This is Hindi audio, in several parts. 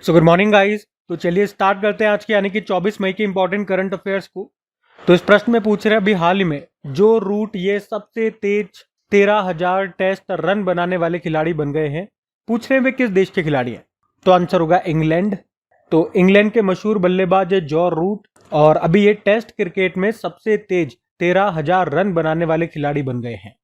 So good morning guys. तो चलिए स्टार्ट करते हैं आज के यानी कि 24 मई के इंपॉर्टेंट करंट अफेयर्स को। तो इस प्रश्न में पूछ रहे हैं अभी हाल ही में जो रूट ये सबसे तेज 13,000 टेस्ट रन बनाने वाले खिलाड़ी बन गए हैं, पूछ रहे हैं वे किस देश के खिलाड़ी हैं। तो आंसर होगा इंग्लैंड। तो इंग्लैंड के मशहूर बल्लेबाज है जॉ रूट और अभी ये टेस्ट क्रिकेट में सबसे तेज 13,000 रन बनाने वाले खिलाड़ी बन गए हैं।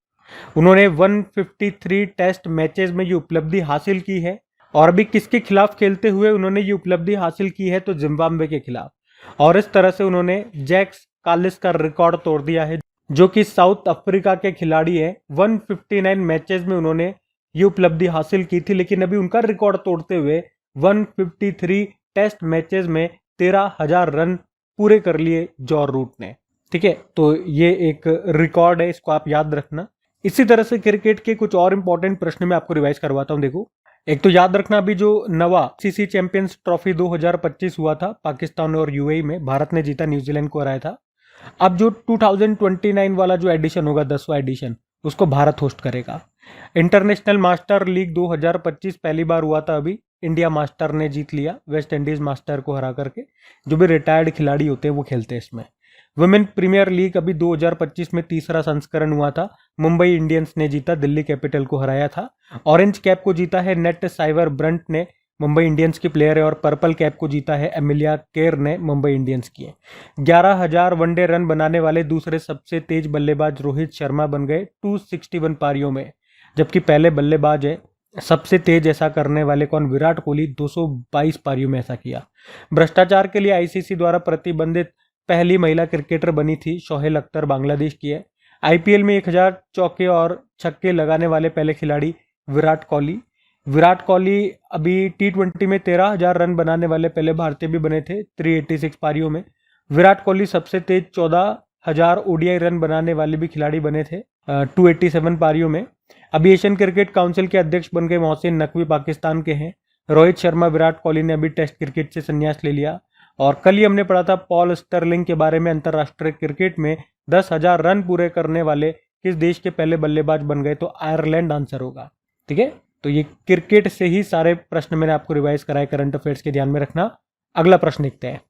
उन्होंने 153 टेस्ट मैचेस में ये उपलब्धि हासिल की है और अभी किसके खिलाफ खेलते हुए उन्होंने ये उपलब्धि हासिल की है, तो जिम्बाब्वे के खिलाफ। और इस तरह से उन्होंने जैक्स कालिस का रिकॉर्ड तोड़ दिया है, जो कि साउथ अफ्रीका के खिलाड़ी हैं। 159 मैचेस में उन्होंने ये उपलब्धि हासिल की थी, लेकिन अभी उनका रिकॉर्ड तोड़ते हुए 153 टेस्ट मैचेस में 13,000 रन पूरे कर लिए जॉ रूट ने। ठीक है, तो ये एक रिकॉर्ड है, इसको आप याद रखना। इसी तरह से क्रिकेट के कुछ और इंपॉर्टेंट प्रश्न मैं आपको रिवाइज करवाता हूं। देखो, एक तो याद रखना अभी जो नवा सीसी चैंपियंस ट्रॉफी 2025 हुआ था पाकिस्तान और यूएई में, भारत ने जीता, न्यूजीलैंड को हराया था। अब जो 2029 वाला जो एडिशन होगा, 10वां एडिशन, उसको भारत होस्ट करेगा। इंटरनेशनल मास्टर लीग 2025 पहली बार हुआ था, अभी इंडिया मास्टर ने जीत लिया वेस्ट इंडीज मास्टर को हरा करके। जो भी रिटायर्ड खिलाड़ी होते हैं वो खेलते हैं इसमें। वुमेन प्रीमियर लीग अभी 2025 में तीसरा संस्करण हुआ था, मुंबई इंडियंस ने जीता, दिल्ली कैपिटल को हराया था। ऑरेंज कैप को जीता है नेट साइवर ब्रंट ने, मुंबई इंडियंस की प्लेयर है। और पर्पल कैप को जीता है एमिलिया केर ने, मुंबई इंडियंस की है। 11,000 वनडे रन बनाने वाले दूसरे सबसे तेज बल्लेबाज रोहित शर्मा बन गए 261 पारियों में, जबकि पहले बल्लेबाज है सबसे तेज ऐसा करने वाले कौन, विराट कोहली 222 पारियों में ऐसा किया। भ्रष्टाचार के लिए आईसीसी द्वारा प्रतिबंधित पहली महिला क्रिकेटर बनी थी सोहेल अख्तर, बांग्लादेश की है। आईपीएल में 1000 चौके और छक्के लगाने वाले पहले खिलाड़ी विराट कोहली। विराट कोहली अभी टी20 में 13,000 रन बनाने वाले पहले भारतीय भी बने थे 386 पारियों में। विराट कोहली सबसे तेज 14,000 ओडीआई रन बनाने वाले भी खिलाड़ी बने थे 287 पारियों में। अभी एशियन क्रिकेट काउंसिल के अध्यक्ष बन गए मोहसिन नकवी, पाकिस्तान के हैं। रोहित शर्मा, विराट कोहली ने अभी टेस्ट क्रिकेट से संन्यास ले लिया। और कल ही हमने पढ़ा था पॉल स्टर्लिंग के बारे में, अंतरराष्ट्रीय क्रिकेट में 10,000 रन पूरे करने वाले किस देश के पहले बल्लेबाज बन गए, तो आयरलैंड आंसर होगा। ठीक है, तो ये क्रिकेट से ही सारे प्रश्न मैंने आपको रिवाइज कराए, करंट अफेयर्स के ध्यान में रखना। अगला प्रश्न देखते हैं।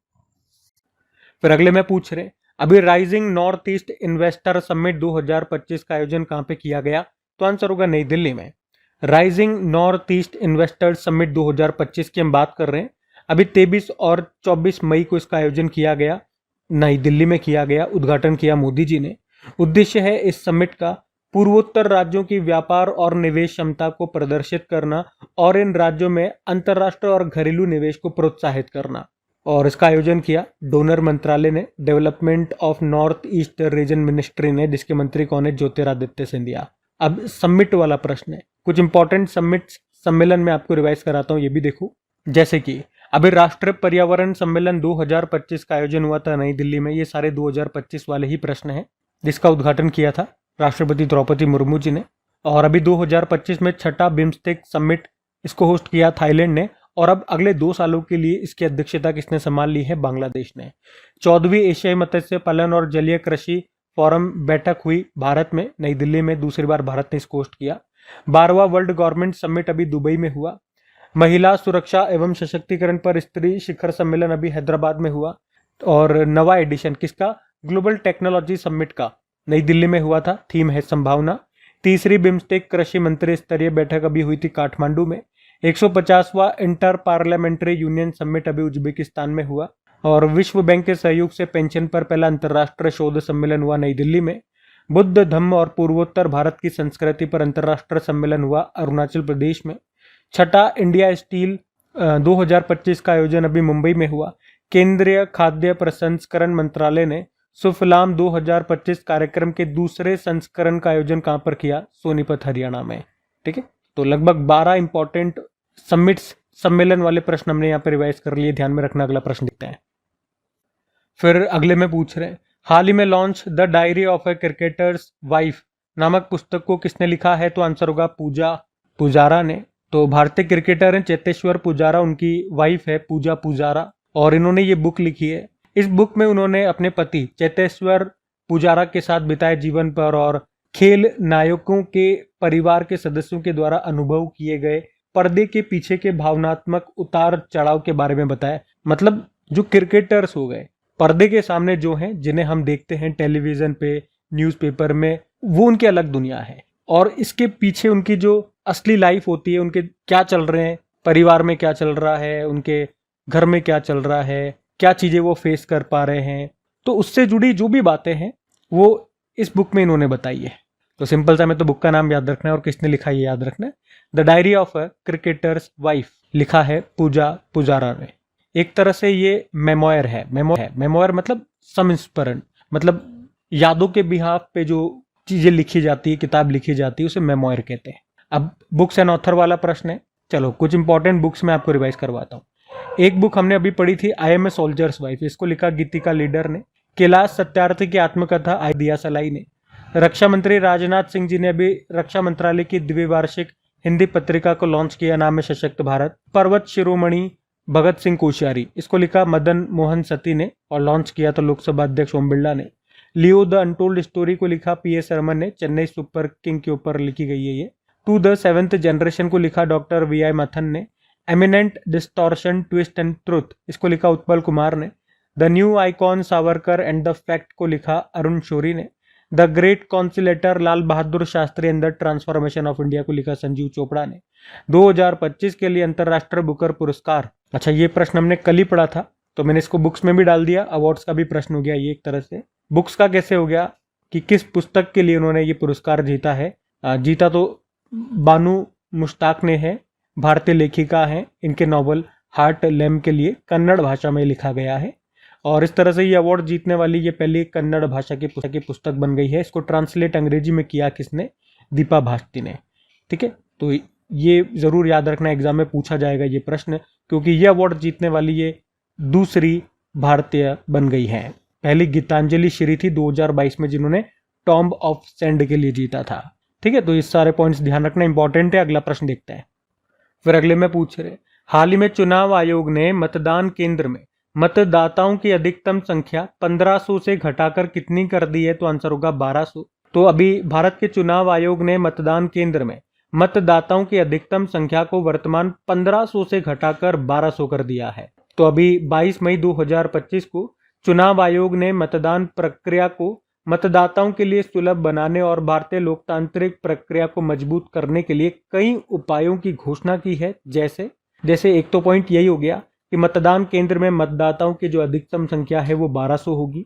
फिर अगले में पूछ रहे अभी rising north east investor summit 2025 का आयोजन कहां पे किया गया, तो आंसर होगा नई दिल्ली में। Rising north east investor summit 2025 की हम बात कर रहे हैं। अभी 23 और 24 मई को इसका आयोजन किया गया, नई दिल्ली में किया गया, उद्घाटन किया मोदी जी ने। उद्देश्य है इस समिट का पूर्वोत्तर राज्यों की व्यापार और निवेश क्षमता को प्रदर्शित करना और इन राज्यों में अंतर्राष्ट्रीय और घरेलू निवेश को प्रोत्साहित करना। और इसका आयोजन किया डोनर मंत्रालय ने, development of north east region ministry ने, जिसके मंत्री कौन है, ज्योतिरादित्य सिंधिया। अब समिट वाला प्रश्न है, कुछ इंपॉर्टेंट समिट सम्मेलन में आपको रिवाइज कराता हूं, ये भी देखो। जैसे कि अभी राष्ट्रीय पर्यावरण सम्मेलन 2025 का आयोजन हुआ था नई दिल्ली में। ये सारे 2025 वाले ही प्रश्न हैं, जिसका उद्घाटन किया था राष्ट्रपति द्रौपदी मुर्मू जी ने। और अभी 2025 में छठा बिम्स्टेक समिट इसको होस्ट किया थाईलैंड ने। और अब अगले 2 सालों के लिए इसकी अध्यक्षता किसने संभाल ली है, बांग्लादेश ने। 14वीं एशियाई मत्स्य पालन और जलीय कृषि फोरम बैठक हुई भारत में, नई दिल्ली में, दूसरी बार भारत ने इसको होस्ट किया। 12वां वर्ल्ड गवर्नमेंट समिट अभी दुबई में हुआ। महिला सुरक्षा एवं सशक्तिकरण पर स्त्री शिखर सम्मेलन अभी हैदराबाद में हुआ। और नवा एडिशन किसका, ग्लोबल टेक्नोलॉजी समिट का, नई दिल्ली में हुआ था, थीम है संभावना। तीसरी बिम्स्टेक कृषि मंत्री स्तरीय बैठक अभी हुई थी काठमांडू में। 150वां इंटर पार्लियामेंट्री यूनियन समिट अभी उज्बेकिस्तान में हुआ। और विश्व बैंक के सहयोग से पेंशन पर पहला अंतर्राष्ट्रीय शोध सम्मेलन हुआ नई दिल्ली में। बुद्ध धम्म और पूर्वोत्तर भारत की संस्कृति पर अंतर्राष्ट्रीय सम्मेलन हुआ अरुणाचल प्रदेश में। छठा इंडिया स्टील 2025 का आयोजन अभी मुंबई में हुआ। केंद्रीय खाद्य प्रसंस्करण मंत्रालय ने सुफलाम 2025 कार्यक्रम के दूसरे संस्करण का आयोजन कहां पर किया, सोनीपत हरियाणा में। ठीक है, तो लगभग 12 इंपॉर्टेंट समिट्स सम्मेलन वाले प्रश्न हमने यहाँ पर रिवाइज कर लिए, ध्यान में रखना। अगला प्रश्न देखते हैं। फिर अगले में पूछ रहे हैं हाल ही में launch the diary of A cricketers wife नामक पुस्तक को किसने लिखा है, तो आंसर होगा पूजा पुजारा ने। तो भारतीय क्रिकेटर हैं चेतेश्वर पुजारा, उनकी वाइफ है पूजा पुजारा, और इन्होंने ये बुक लिखी है। इस बुक में उन्होंने अपने पति चेतेश्वर पुजारा के साथ बिताए जीवन पर और खेल नायकों के परिवार के सदस्यों के द्वारा अनुभव किए गए पर्दे के पीछे के भावनात्मक उतार चढ़ाव के बारे में बताया। मतलब जो क्रिकेटर्स हो गए, पर्दे के सामने जो हैं, जिन्हें हम देखते हैं टेलीविजन पे, न्यूज़पेपर में, वो उनकी अलग दुनिया है, और इसके पीछे उनकी जो असली लाइफ होती है, उनके क्या चल रहे हैं, परिवार में क्या चल रहा है, उनके घर में क्या चल रहा है, क्या चीज़ें वो फेस कर पा रहे हैं, तो उससे जुड़ी जो भी बातें हैं वो इस बुक में इन्होंने बताई है। तो सिंपल सा, मैं तो बुक का नाम याद रखना है और किसने लिखा है ये याद रखना है। The diary of a cricketers wife, लिखा है पूजा पुजारा ने। एक तरह से ये मेमोयर है। मेमोयर मतलब संस्मरण, मतलब यादों के बिहाफ पे जो चीजें लिखी जाती है, किताब लिखी जाती है, उसे मेमोयर कहते हैं। अब बुक्स एंड ऑथर वाला प्रश्न है, चलो कुछ इंपॉर्टेंट बुक्स में आपको रिवाइज करवाता हूँ। एक बुक हमने अभी पढ़ी थी, I am a soldier's wife, इसको लिखा गीतिका लीडर ने। कैलाश सत्यार्थी की आत्मकथा आई दिया सलाई ने। रक्षा मंत्री राजनाथ सिंह जी ने अभी रक्षा मंत्रालय की द्विवार्षिक हिंदी पत्रिका को लॉन्च किया, नाम है सशक्त भारत। पर्वत शिरोमणि भगत सिंह कोश्यारी, इसको लिखा मदन मोहन सती ने और लॉन्च किया तो लोकसभा अध्यक्ष ओम बिरला ने। लियो द अनटोल्ड स्टोरी को लिखा पी.एस. शर्मा ने, चेन्नई सुपर किंग के ऊपर लिखी गई है ये। टू द सेवेंथ जनरेशन को लिखा डॉक्टर वी.आई. मथन ने। Eminent distortion twist and truth, इसको लिखा उत्पल कुमार ने। The new icon Savarkar and the fact को लिखा अरुण शोरी ने। The great conciliator Lal Bahadur Shastri and the transformation of India को लिखा संजीव चोपड़ा ने। 2025 के लिए अंतर्राष्ट्रीय बुकर पुरस्कार, अच्छा ये प्रश्न हमने कल ही पढ़ा था, तो मैंने इसको बुक्स में भी डाल दिया। अवार्ड्स का भी प्रश्न हो गया ये एक तरह से। बुक्स का कैसे हो गया कि किस पुस्तक के लिए उन्होंने ये पुरस्कार जीता है। जीता तो बानू मुश्ताक ने है, भारतीय लेखिका हैं। इनके नॉवल हार्ट लैम्प के लिए कन्नड़ भाषा में लिखा गया है, और इस तरह से ये अवार्ड जीतने वाली ये पहली कन्नड़ भाषा की पुस्तक बन गई है। इसको ट्रांसलेट अंग्रेजी में किया किसने? दीपा भास्ती ने। ठीक है, तो ये जरूर याद रखना, एग्जाम में पूछा जाएगा ये प्रश्न, क्योंकि ये अवार्ड जीतने वाली ये दूसरी भारतीय बन गई है। पहली गीतांजलि श्री थी 2022 में, जिन्होंने टॉम्ब ऑफ सैंड के लिए जीता था। ठीक है, तो ये सारे पॉइंट्स ध्यान रखना इंपॉर्टेंट है। अगला प्रश्न देखते हैं। फिर अगले में पूछ रहे, हाल ही में चुनाव आयोग ने मतदान केंद्र में मतदाताओं की अधिकतम संख्या 1500 से घटाकर कितनी कर दी है? तो आंसर होगा 1200। तो अभी भारत के चुनाव आयोग ने मतदान केंद्र में मतदाताओं की अधिकतम संख्या को वर्तमान 1500 से घटाकर 1200 कर दिया है। तो अभी 22 मई 2025 को चुनाव आयोग ने मतदान प्रक्रिया को मतदाताओं के लिए सुलभ बनाने और भारतीय लोकतांत्रिक प्रक्रिया को मजबूत करने के लिए कई उपायों की घोषणा की है। जैसे एक तो पॉइंट यही हो गया कि मतदान केंद्र में मतदाताओं की जो अधिकतम संख्या है वो 1200 होगी।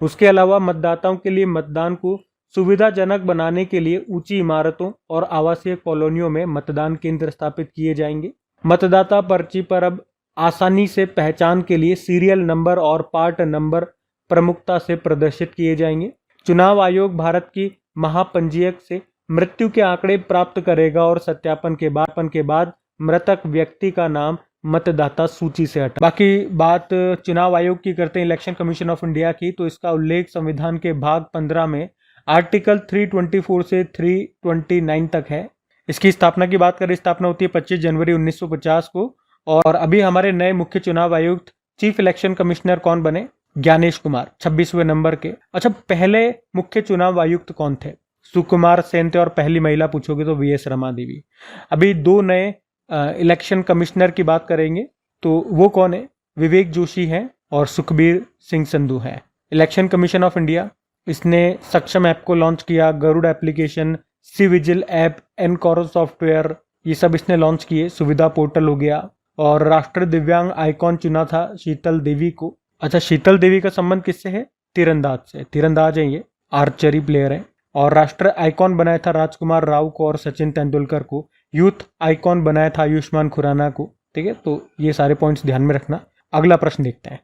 उसके अलावा मतदाताओं के लिए मतदान को सुविधाजनक बनाने के लिए ऊंची इमारतों और आवासीय कॉलोनियों में मतदान केंद्र स्थापित किए जाएंगे। मतदाता पर्ची पर अब आसानी से पहचान के लिए सीरियल नंबर और पार्ट नंबर प्रमुखता से प्रदर्शित किए जाएंगे। चुनाव आयोग भारत की महापंजीयक से मृत्यु के आंकड़े प्राप्त करेगा और सत्यापन के बाद मृतक व्यक्ति का नाम मतदाता सूची से हटा। बाकी बात चुनाव आयोग की करते हैं, इलेक्शन कमीशन ऑफ इंडिया की, तो इसका उल्लेख संविधान के भाग 15 में आर्टिकल 324 से 329 तक है। इसकी स्थापना की बात करें, स्थापना होती है 25 जनवरी 1950 को। और अभी हमारे नए मुख्य चुनाव आयुक्त चीफ इलेक्शन कमिश्नर कौन बने? ज्ञानेश कुमार, 26वें नंबर के। अच्छा, पहले मुख्य चुनाव आयुक्त कौन थे? सुकुमार सेन थे, और पहली महिला पूछोगे तो वी.एस. रमा देवी। अभी दो नए इलेक्शन कमिश्नर की बात करेंगे, तो वो कौन है? विवेक जोशी हैं और सुखबीर सिंह संधू हैं। इलेक्शन कमीशन ऑफ इंडिया, इसने सक्षम ऐप को लॉन्च किया, Garuda application, C vigil app, एनकोरो software, ये सब इसने लॉन्च किए। सुविधा पोर्टल हो गया। और राष्ट्रीय दिव्यांग आइकॉन चुना था शीतल देवी को। अच्छा, शीतल देवी का संबंध किससे है? तीरंदाज से। तीरंदाज है ये, आर्चरी प्लेयर है। और राष्ट्रीय आइकॉन बनाया था राजकुमार राव को और सचिन तेंदुलकर को। यूथ आइकॉन बनाया था आयुष्मान खुराना को। ठीक है, तो ये सारे पॉइंट्स ध्यान में रखना। अगला प्रश्न देखते हैं।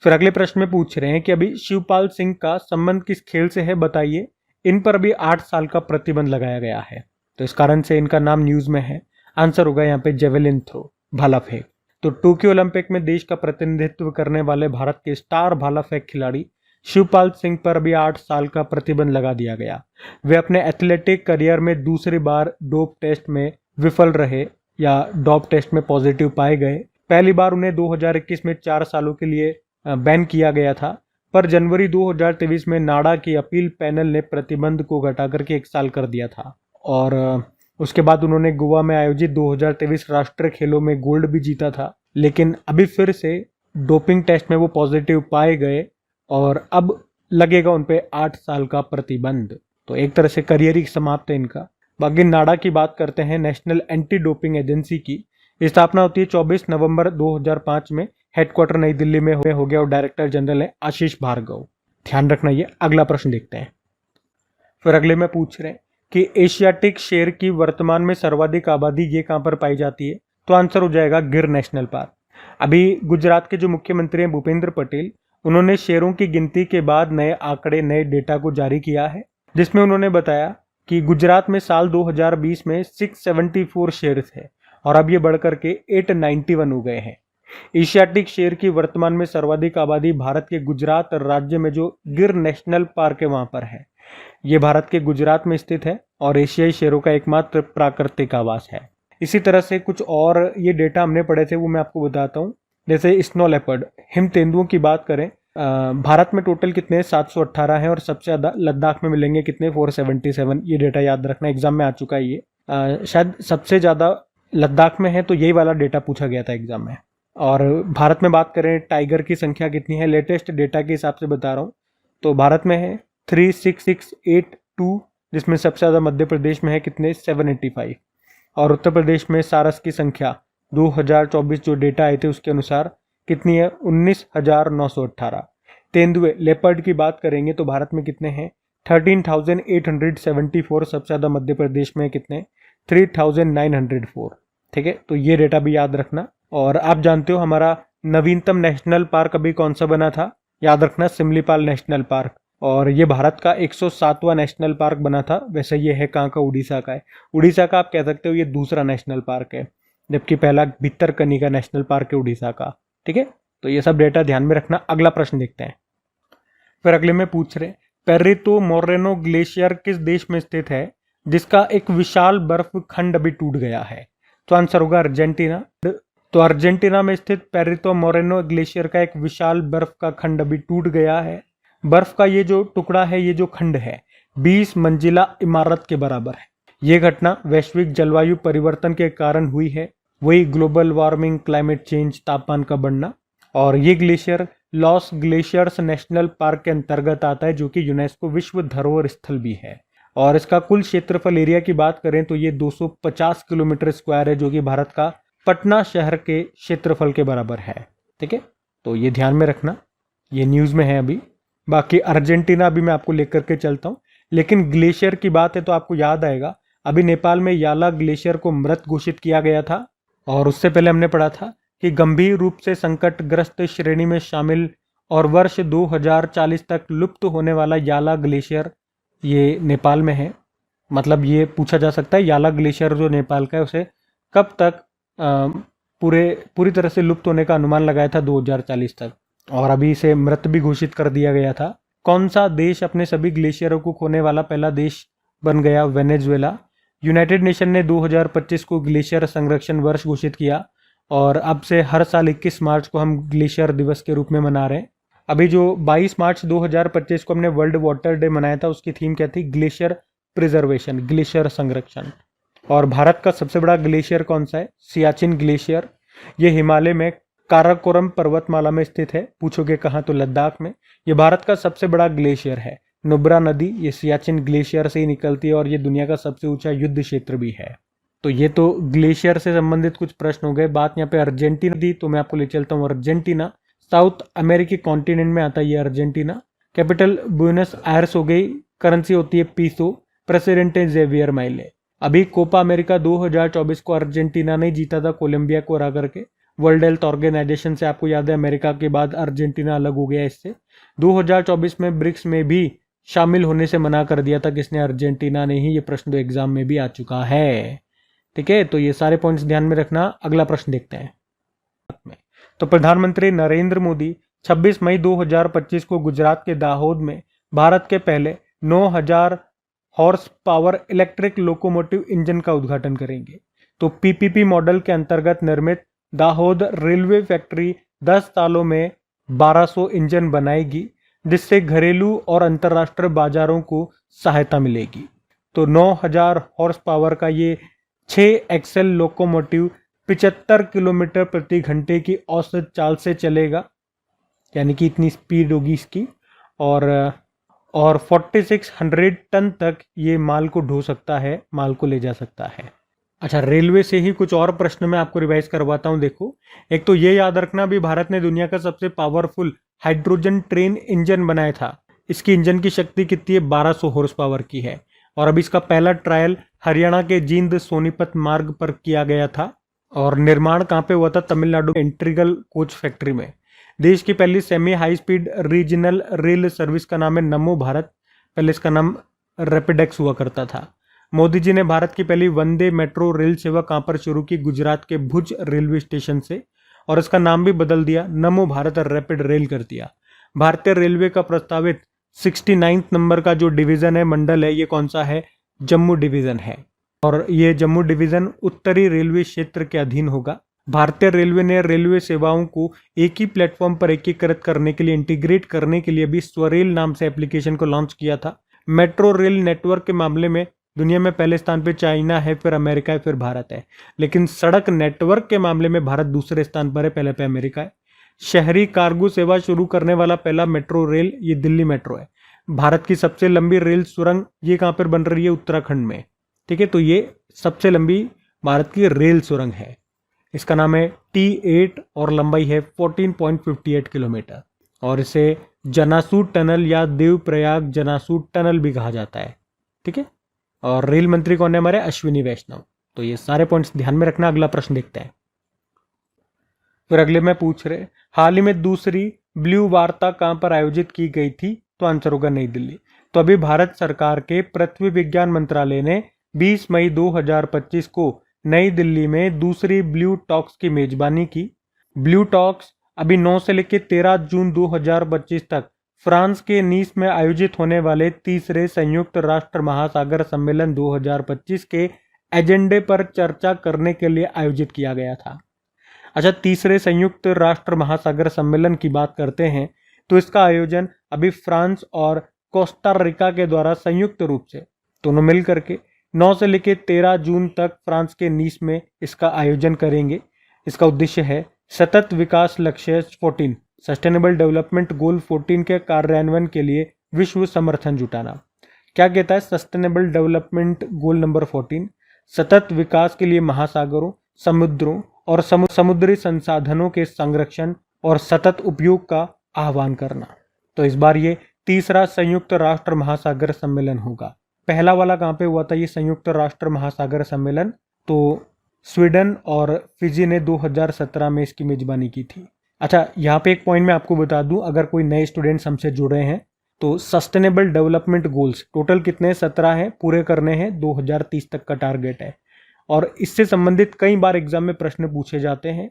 फिर अगले प्रश्न में पूछ रहे हैं कि अभी शिवपाल सिंह का संबंध किस खेल से है, बताइए। इन पर भी 8 साल का प्रतिबंध लगाया गया है, तो इस कारण से इनका नाम न्यूज में है। आंसर होगा यहाँ पे जेवेलिन थ्रो, भाला फेंक। तो टोक्यो ओलंपिक में देश का प्रतिनिधित्व करने वाले भारत के स्टार भाला फेंक खिलाड़ी शिवपाल सिंह पर भी 8 साल का प्रतिबंध लगा दिया गया। वे अपने एथलेटिक करियर में दूसरी बार डोप टेस्ट में विफल रहे या डोप टेस्ट में पॉजिटिव पाए गए। पहली बार उन्हें 2021 में 4 सालों के लिए बैन किया गया था, पर जनवरी 2023 में नाडा की अपील पैनल ने प्रतिबंध को घटाकर के 1 साल कर दिया था। और उसके बाद उन्होंने गोवा में आयोजित 2023 राष्ट्रीय खेलों में गोल्ड भी जीता था, लेकिन अभी फिर से डोपिंग टेस्ट में वो पॉजिटिव पाए गए और अब लगेगा उन पे 8 साल का प्रतिबंध। तो एक तरह से करियर ही समाप्त है इनका। बाकी नाडा की बात करते हैं। नेशनल एंटी डोपिंग एजेंसी की स्थापना होती है 24 नवंबर 2005 में। हेडक्वार्टर नई दिल्ली में हो गया और डायरेक्टर जनरल है आशीष भार्गव। ध्यान रखना। ये अगला प्रश्न देखते हैं। फिर अगले में पूछ रहे हैं कि एशियाटिक शेर की वर्तमान में सर्वाधिक आबादी ये कहां पर पाई जाती है? तो आंसर हो जाएगा गिर नेशनल पार्क। अभी गुजरात के जो मुख्यमंत्री हैं भूपेंद्र पटेल, उन्होंने शेरों की गिनती के बाद नए आंकड़े, नए डेटा को जारी किया है, जिसमें उन्होंने बताया कि गुजरात में साल 2020 में 674 शेर थे और अब ये बढ़कर के 891 हो गए हैं। एशियाटिक शेर की वर्तमान में सर्वाधिक आबादी भारत के गुजरात राज्य में जो गिर नेशनल पार्क है वहां पर है। ये भारत के गुजरात में स्थित है और एशियाई शेरों का एकमात्र प्राकृतिक आवास है। इसी तरह से कुछ और ये डेटा हमने पढ़े थे वो मैं आपको बताता हूँ। जैसे स्नो लेपर्ड, हिम तेंदुओं की बात करें, भारत में टोटल कितने 718 हैं और सबसे ज़्यादा लद्दाख में मिलेंगे कितने 477। ये डेटा याद रखना, एग्जाम में आ चुका है ये। शायद सबसे ज़्यादा लद्दाख में है, तो यही वाला डेटा पूछा गया था एग्जाम में। और भारत में बात करें टाइगर की संख्या कितनी है, लेटेस्ट डेटा के हिसाब से बता रहा हूँ, तो भारत में है 36682, जिसमें सबसे ज़्यादा मध्य प्रदेश में है कितने 785 और उत्तर प्रदेश में सारस की संख्या 2024 जो डेटा आए थे उसके अनुसार कितनी है 19,918। तेंदुए लेपर्ड की बात करेंगे तो भारत में कितने हैं 13,874, सबसे ज़्यादा मध्य प्रदेश में कितने 3,904। ठीक है, तो ये डेटा भी याद रखना। और आप जानते हो हमारा नवीनतम नेशनल पार्क अभी कौन सा बना था, याद रखना सिमलीपाल नेशनल पार्क, और ये भारत का 107वां नेशनल पार्क बना था। वैसे ये है कहाँ का, उड़ीसा का है। उड़ीसा का आप कह सकते हो ये दूसरा नेशनल पार्क है, जबकि पहला भितरकनिका नेशनल पार्क है उड़ीसा का। ठीक है, तो ये सब डेटा ध्यान में रखना। अगला प्रश्न देखते हैं। फिर अगले में पूछ रहे पेरितो मोरेनो ग्लेशियर किस देश में स्थित है जिसका एक विशाल बर्फ खंड अभी टूट गया है? तो आंसर होगा अर्जेंटीना। तो अर्जेंटीना में स्थित पेरितो मोरेनो ग्लेशियर का एक विशाल बर्फ का खंड अभी टूट गया है। बर्फ का ये जो टुकड़ा है, ये जो खंड है 20 मंजिला इमारत के बराबर है। ये घटना वैश्विक जलवायु परिवर्तन के कारण हुई है, वही ग्लोबल वार्मिंग, क्लाइमेट चेंज, तापमान का बढ़ना। और ये glacier loss glaciers national park के अंतर्गत आता है, जो कि यूनेस्को विश्व धरोहर स्थल भी है। और इसका कुल क्षेत्रफल एरिया की बात करें तो ये 250 किलोमीटर स्क्वायर है, जो कि भारत का पटना शहर के क्षेत्रफल के बराबर है। ठीक है, तो ये ध्यान में रखना, ये न्यूज़ में है अभी। बाकी अर्जेंटीना भी मैं आपको लेकर के चलता हूँ, लेकिन ग्लेशियर की बात है तो आपको याद आएगा अभी नेपाल में याला ग्लेशियर को मृत घोषित किया गया था। और उससे पहले हमने पढ़ा था कि गंभीर रूप से संकटग्रस्त श्रेणी में शामिल और वर्ष 2040 तक लुप्त होने वाला याला ग्लेशियर ये नेपाल में है। मतलब ये पूछा जा सकता है याला ग्लेशियर जो नेपाल का है उसे कब तक पूरी तरह से लुप्त होने का अनुमान लगाया था 2040 तक, और अभी इसे मृत भी घोषित कर दिया गया था। कौन सा देश अपने सभी ग्लेशियरों को खोने वाला पहला देश बन गया? वेनेजुएला। यूनाइटेड नेशन ने 2025 को ग्लेशियर संरक्षण वर्ष घोषित किया और अब से हर साल 21 मार्च को हम ग्लेशियर दिवस के रूप में मना रहे हैं। अभी जो 22 मार्च 2025 को हमने वर्ल्ड वाटर डे मनाया था उसकी थीम क्या थी? ग्लेशियर प्रिजर्वेशन, ग्लेशियर संरक्षण। और भारत का सबसे बड़ा ग्लेशियर कौन सा है? सियाचिन ग्लेशियर। ये हिमालय में काराकोरम पर्वतमाला में स्थित है। पूछोगे कहाँ? तो लद्दाख में। ये भारत का सबसे बड़ा ग्लेशियर है। नुब्रा नदी ये सियाचिन ग्लेशियर से ही निकलती है और ये दुनिया का सबसे ऊंचा युद्ध क्षेत्र भी है। तो ये तो ग्लेशियर से संबंधित कुछ प्रश्न हो गए। बात यहाँ पे अर्जेंटीना दी, तो मैं आपको ले चलता हूँ अर्जेंटीना। साउथ अमेरिकी कॉन्टिनेंट में आता है ये अर्जेंटीना। कैपिटल ब्यूनस आयर्स हो गई। करेंसी होती है पीसो। प्रेसिडेंट है जेवियर माइले। अभी कोपा अमेरिका 2024 को अर्जेंटीना ने जीता था कोलंबिया को हरा करके। वर्ल्ड हेल्थ ऑर्गेनाइजेशन से आपको याद है अमेरिका के बाद अर्जेंटीना अलग हो गया इससे। 2024 में ब्रिक्स में भी शामिल होने से मना कर दिया था किसने? अर्जेंटीना ने ही। ये प्रश्न तो एग्जाम में भी आ चुका है। ठीक है, तो ये सारे पॉइंट्स ध्यान में रखना। अगला प्रश्न देखते हैं। तो प्रधानमंत्री नरेंद्र मोदी 26 मई 2025 को गुजरात के दाहोद में भारत के पहले 9000 horse power electric locomotive engine का उद्घाटन करेंगे। तो पीपीपी मॉडल के अंतर्गत निर्मित दाहोद रेलवे फैक्ट्री 10 सालों में 1200 इंजन बनाएगी, जिससे घरेलू और अंतर्राष्ट्रीय बाजारों को सहायता मिलेगी। तो 9000 हॉर्स पावर का ये 6 एक्सेल लोकोमोटिव 75 किलोमीटर प्रति घंटे की औसत चाल से चलेगा, यानी कि इतनी स्पीड होगी इसकी। और 4600 टन तक ये माल को ढो सकता है, माल को ले जा सकता है। अच्छा, रेलवे से ही कुछ और प्रश्न मैं आपको रिवाइज करवाता हूँ। देखो, एक तो ये याद रखना भी भारत ने दुनिया का सबसे पावरफुल हाइड्रोजन ट्रेन इंजन बनाया था। इसकी इंजन की शक्ति कितनी है? 1200 हॉर्स पावर की है। और अभी इसका पहला ट्रायल हरियाणा के जींद सोनीपत मार्ग पर किया गया था। और निर्माण कहाँ पे हुआ था? तमिलनाडु इंटीग्रल कोच फैक्ट्री में। देश की पहली semi high speed regional rail service का नाम है नमो भारत। पहले इसका नाम रैपिडेक्स हुआ करता था। मोदी जी ने भारत की पहली वंदे मेट्रो रेल सेवा कहाँ पर शुरू की? गुजरात के भुज रेलवे स्टेशन से। और इसका नाम भी बदल दिया, नमो भारत रैपिड रेल कर दिया। भारतीय रेलवे का प्रस्तावित 69 नंबर का जो डिवीजन है, मंडल है, ये कौन सा है? जम्मू डिवीजन है। और ये जम्मू डिवीजन उत्तरी रेलवे क्षेत्र के अधीन होगा। भारतीय रेलवे ने रेलवे सेवाओं को एक ही प्लेटफॉर्म पर एकीकृत करने के लिए, इंटीग्रेट करने के लिए भी स्वरेल नाम से एप्लीकेशन को लॉन्च किया था। मेट्रो रेल नेटवर्क के मामले में दुनिया में पहले स्थान पे चाइना है, फिर अमेरिका है, फिर भारत है। लेकिन सड़क नेटवर्क के मामले में भारत दूसरे स्थान पर है, पहले पे अमेरिका है। शहरी कार्गो सेवा शुरू करने वाला पहला मेट्रो रेल ये दिल्ली मेट्रो है। भारत की सबसे लंबी रेल सुरंग ये कहाँ पर बन रही है? उत्तराखंड में। ठीक है, तो ये सबसे लंबी भारत की रेल सुरंग है। इसका नाम है T8 और लंबाई है 14.58 किलोमीटर। और इसे जनासूर टनल या देवप्रयाग जनासूर टनल भी कहा जाता है। ठीक है, और रेल मंत्री कौन है हमारे? अश्विनी वैष्णव। तो ये सारे पॉइंट्स ध्यान में रखना। अगला प्रश्न देखते हैं। फिर अगले में पूछ रहे, हाल ही में दूसरी ब्लू वार्ता कहां पर आयोजित की गई थी? तो आंसर होगा नई दिल्ली। तो अभी भारत सरकार के पृथ्वी विज्ञान मंत्रालय ने 20 मई 2025 को नई दिल्ली में दूसरी ब्लू टॉक्स की मेजबानी की। ब्लू टॉक्स अभी 9 से लेकर 13 जून 2025 तक फ्रांस के नीस में आयोजित होने वाले तीसरे संयुक्त राष्ट्र महासागर सम्मेलन 2025 के एजेंडे पर चर्चा करने के लिए आयोजित किया गया था। अच्छा, तीसरे संयुक्त राष्ट्र महासागर सम्मेलन की बात करते हैं तो इसका आयोजन अभी फ्रांस और कोस्टा रिका के द्वारा संयुक्त रूप से दोनों मिल करके 9 से लेकर 13 जून तक फ्रांस के नीस में इसका आयोजन करेंगे। इसका उद्देश्य है सतत विकास लक्ष्य 14 सस्टेनेबल डेवलपमेंट गोल 14 के कार्यान्वयन के लिए विश्व समर्थन जुटाना। क्या कहता है सस्टेनेबल डेवलपमेंट गोल नंबर 14? सतत विकास के लिए महासागरों, समुद्रों और समुद्री संसाधनों के संरक्षण और सतत उपयोग का आह्वान करना। तो इस बार ये तीसरा संयुक्त राष्ट्र महासागर सम्मेलन होगा। पहला वाला कहाँ पे हुआ था ये संयुक्त राष्ट्र महासागर सम्मेलन? तो स्वीडन और फिजी ने 2017 में इसकी मेजबानी की थी। अच्छा, यहाँ पे एक पॉइंट मैं आपको बता दूं, अगर कोई नए स्टूडेंट्स हमसे जुड़ रहे हैं तो सस्टेनेबल डेवलपमेंट गोल्स टोटल कितने? 17 हैं, पूरे करने हैं। 2030 तक का टारगेट है। और इससे संबंधित कई बार एग्जाम में प्रश्न पूछे जाते हैं,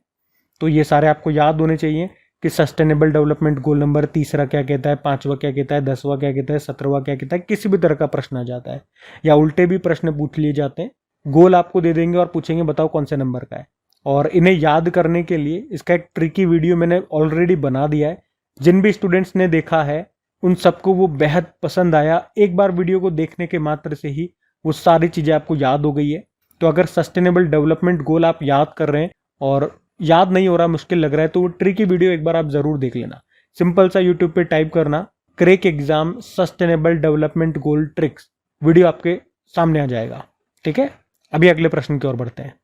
तो ये सारे आपको याद होने चाहिए कि सस्टेनेबल डेवलपमेंट गोल नंबर तीसरा क्या कहता है, 5वां क्या कहता है, 10वां क्या कहता है, 17वां क्या कहता है। किसी भी तरह का प्रश्न आ जाता है या उल्टे भी प्रश्न पूछ लिए जाते हैं। गोल आपको दे देंगे और पूछेंगे बताओ कौन से नंबर का है। और इन्हें याद करने के लिए इसका एक ट्रिकी वीडियो मैंने ऑलरेडी बना दिया है। जिन भी स्टूडेंट्स ने देखा है उन सबको वो बेहद पसंद आया। एक बार वीडियो को देखने के मात्र से ही वो सारी चीज़ें आपको याद हो गई है। तो अगर सस्टेनेबल डेवलपमेंट गोल आप याद कर रहे हैं और याद नहीं हो रहा, मुश्किल लग रहा है, तो वो ट्रिकी वीडियो एक बार आप जरूर देख लेना। सिंपल सा यूट्यूब पे टाइप करना crack exam sustainable development goal tricks, video आपके सामने आ जाएगा। ठीक है, अभी अगले प्रश्न की ओर बढ़ते हैं।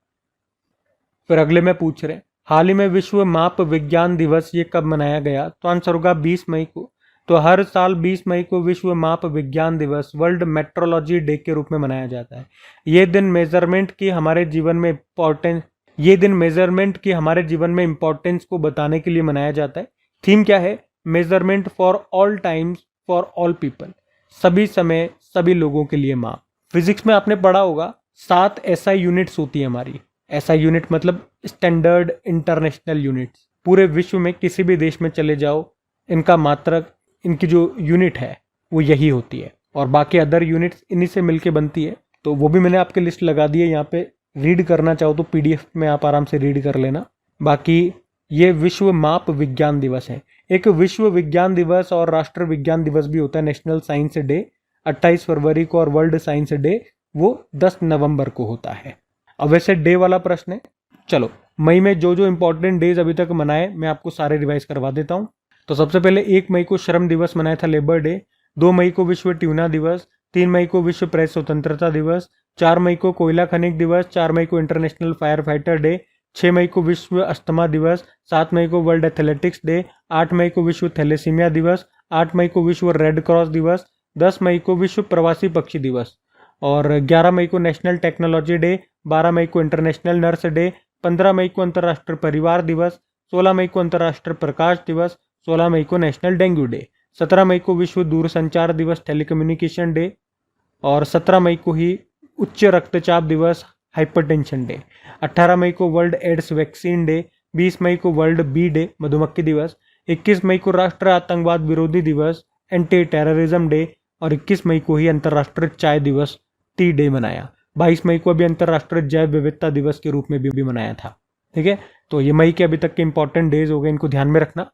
फिर अगले में पूछ रहे हाल ही में विश्व माप विज्ञान दिवस ये कब मनाया गया? तो आंसर होगा 20 मई को। तो हर साल 20 मई को विश्व माप विज्ञान दिवस वर्ल्ड मेट्रोलॉजी डे के रूप में मनाया जाता है। ये दिन मेजरमेंट की हमारे जीवन में इंपॉर्टेंस को बताने के लिए मनाया जाता है। थीम क्या है? Measurement for all times for all people, सभी समय सभी लोगों के लिए माप। फिजिक्स में आपने पढ़ा होगा 7 SI यूनिट्स होती है हमारी। SI यूनिट मतलब स्टैंडर्ड इंटरनेशनल यूनिट्स। पूरे विश्व में किसी भी देश में चले जाओ, इनका मात्रक, इनकी जो यूनिट है वो यही होती है। और बाकी अदर यूनिट्स इन्हीं से मिलके बनती है। तो वो भी मैंने आपके लिस्ट लगा दी है यहाँ पे, रीड करना चाहो तो PDF में आप आराम से रीड कर लेना। बाकी ये विश्व माप विज्ञान दिवस है। एक विश्व विज्ञान दिवस और राष्ट्र विज्ञान दिवस भी होता है, नेशनल साइंस डे। 28 फरवरी को, और वर्ल्ड साइंस डे वो 10 नवंबर को होता है। अब वैसे डे वाला प्रश्न है। चलो, मई में जो जो इंपॉर्टेंट डेज अभी तक मनाए मैं आपको सारे रिवाइज करवा देता हूँ। तो सबसे पहले 1 मई को श्रम दिवस मनाया था, लेबर डे। 2 मई को विश्व ट्यूना दिवस। 3 मई को विश्व प्रेस स्वतंत्रता दिवस। 4 मई को कोयला खनिक दिवस। 4 मई को इंटरनेशनल फायर फाइटर डे। 6 मई को विश्व अस्थमा दिवस। 7 मई को वर्ल्ड एथलेटिक्स डे। 8 मई को विश्व थैलेसीमिया दिवस। 8 मई को विश्व रेड क्रॉस दिवस। 10 मई को विश्व प्रवासी पक्षी दिवस, और 11 मई को नेशनल टेक्नोलॉजी डे। 12 मई को इंटरनेशनल नर्स डे। 15 मई को अंतर्राष्ट्रीय परिवार दिवस। 16 मई को अंतर्राष्ट्रीय प्रकाश दिवस। 16 मई को नेशनल डेंगू डे। 17 मई को विश्व दूरसंचार दिवस, टेलीकम्युनिकेशन डे। और 17 मई को ही उच्च रक्तचाप दिवस, हाइपरटेंशन डे। 18 मई को वर्ल्ड एड्स वैक्सीन डे। 20 मई को वर्ल्ड बी डे, मधुमक्खी दिवस। 21 मई को राष्ट्रीय आतंकवाद विरोधी दिवस, एंटी टेररिज्म डे। और 21 मई को ही अंतर्राष्ट्रीय चाय दिवस, टी डे मनाया। 22 मई को अभी अंतर्राष्ट्रीय जैव विविधता दिवस के रूप में भी मनाया था। ठीक है, तो ये मई के अभी तक के इंपॉर्टेंट डेज हो गए, इनको ध्यान में रखना।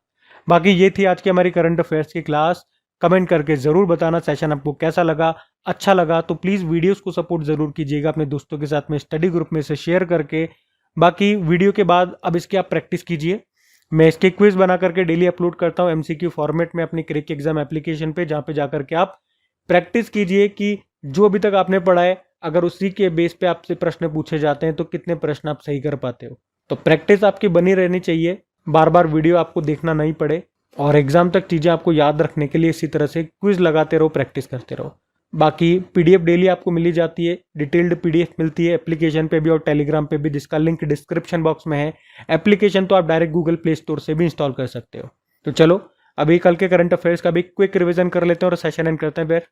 बाकी ये थी आज की हमारी करंट अफेयर्स की क्लास। कमेंट करके जरूर बताना सेशन आपको कैसा लगा। अच्छा लगा तो प्लीज़ वीडियोस को सपोर्ट जरूर कीजिएगा अपने दोस्तों के साथ में, स्टडी ग्रुप में से शेयर करके। बाकी वीडियो के बाद अब इसकी आप प्रैक्टिस कीजिए। मैं इसके क्विज बना करके डेली अपलोड करता हूँ MCQ फॉर्मेट में अपनी क्रिक एग्जाम एप्लीकेशन पे, जहाँ पे जाकर के आप प्रैक्टिस कीजिए कि जो अभी तक आपने पढ़ा है, अगर उसी के बेस पे आपसे प्रश्न पूछे जाते हैं तो कितने प्रश्न आप सही कर पाते हो। तो प्रैक्टिस आपकी बनी रहनी चाहिए, बार बार वीडियो आपको देखना नहीं पड़े, और एग्जाम तक चीज़ें आपको याद रखने के लिए इसी तरह से क्विज लगाते रहो, प्रैक्टिस करते रहो। बाकी PDF डेली आपको मिली जाती है, डिटेल्ड PDF मिलती है एप्लीकेशन पे भी और टेलीग्राम पे भी, जिसका लिंक डिस्क्रिप्शन बॉक्स में है। एप्लीकेशन तो आप डायरेक्ट गूगल प्ले स्टोर से भी इंस्टॉल कर सकते हो। तो चलो अभी कल के करंट अफेयर्स का भी क्विक रिवीजन कर लेते हैं और सेशन एंड करते हैं फिर।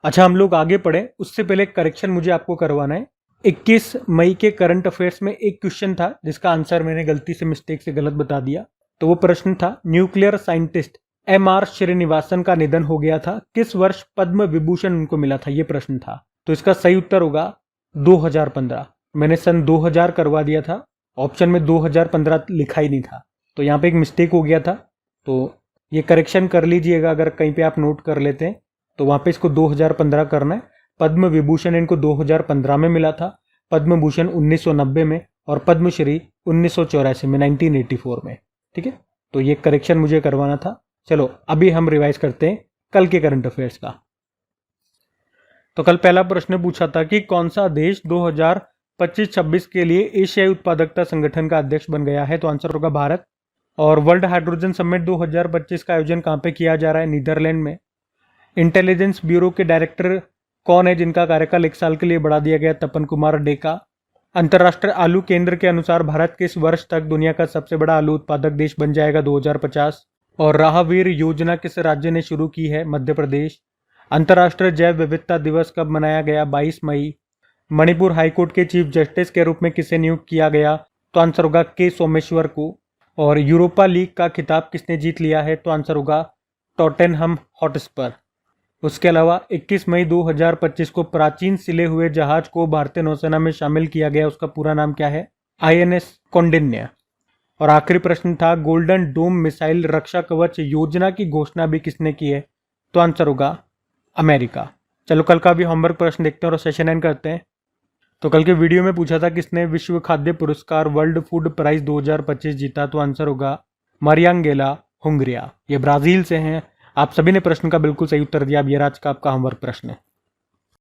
अच्छा, हम लोग आगे पढ़े उससे पहले करेक्शन मुझे आपको करवाना है। 21 मई के करंट अफेयर्स में एक क्वेश्चन था जिसका आंसर मैंने गलती से, मिस्टेक से गलत बता दिया। तो वो प्रश्न था, न्यूक्लियर साइंटिस्ट MR श्रीनिवासन का निधन हो गया था, किस वर्ष पद्म विभूषण उनको मिला था? ये प्रश्न था। तो इसका सही उत्तर होगा 2015। मैंने सन 2000 करवा दिया था, ऑप्शन में 2015 लिखा ही नहीं था, तो यहाँ पे एक मिस्टेक हो गया था। तो ये करेक्शन कर लीजिएगा, अगर कहीं पे आप नोट कर लेते हैं तो वहाँ पे इसको 2015 करना है। पद्म विभूषण इनको 2015 में मिला था, पद्म भूषण 1990 में, और पद्मश्री 1984 में, 1984 में। ठीक है, तो ये करेक्शन मुझे करवाना था। चलो अभी हम रिवाइज करते हैं कल के करंट अफेयर्स का। तो कल पहला प्रश्न पूछा था कि कौन सा देश 2025-26 के लिए एशियाई उत्पादकता संगठन का अध्यक्ष बन गया है? तो आंसर होगा भारत। और वर्ल्ड हाइड्रोजन समिट 2025 का आयोजन कहाँ पे किया जा रहा है? नीदरलैंड में। इंटेलिजेंस ब्यूरो के डायरेक्टर कौन है जिनका कार्यकाल 1 साल के लिए बढ़ा दिया गया? तपन कुमार डेका। अंतर्राष्ट्रीय आलू केंद्र के अनुसार भारत किस वर्ष तक दुनिया का सबसे बड़ा आलू उत्पादक देश बन जाएगा? 2050। और राहवीर योजना किस राज्य ने शुरू की है? मध्य प्रदेश। अंतर्राष्ट्रीय जैव विविधता दिवस कब मनाया गया? 22 मई। मणिपुर हाईकोर्ट के चीफ जस्टिस के रूप में किसे नियुक्त किया गया? तो आंसर होगा के सोमेश्वर को। और यूरोपा लीग का खिताब किसने जीत लिया है? तो आंसर होगा टॉटेनहम हॉटस्पर। उसके अलावा 21 मई 2025 को प्राचीन सिले हुए जहाज को भारतीय नौसेना में शामिल किया गया, उसका पूरा नाम क्या है? INS कौंडिन्य। और आखिरी प्रश्न था, गोल्डन डोम मिसाइल रक्षा कवच योजना की घोषणा भी किसने की है? तो आंसर होगा अमेरिका। चलो कल का भी होमवर्क प्रश्न देखते हैं और सेशन एंड करते हैं। तो कल के वीडियो में पूछा था किसने विश्व खाद्य पुरस्कार वर्ल्ड फूड प्राइज 2025 जीता? तो आंसर होगा मरियांगेला हुंगरिया, ये ब्राजील से हैं। आप सभी ने प्रश्न का बिल्कुल सही उत्तर दिया। अब ये आज का आपका होमवर्क प्रश्न है।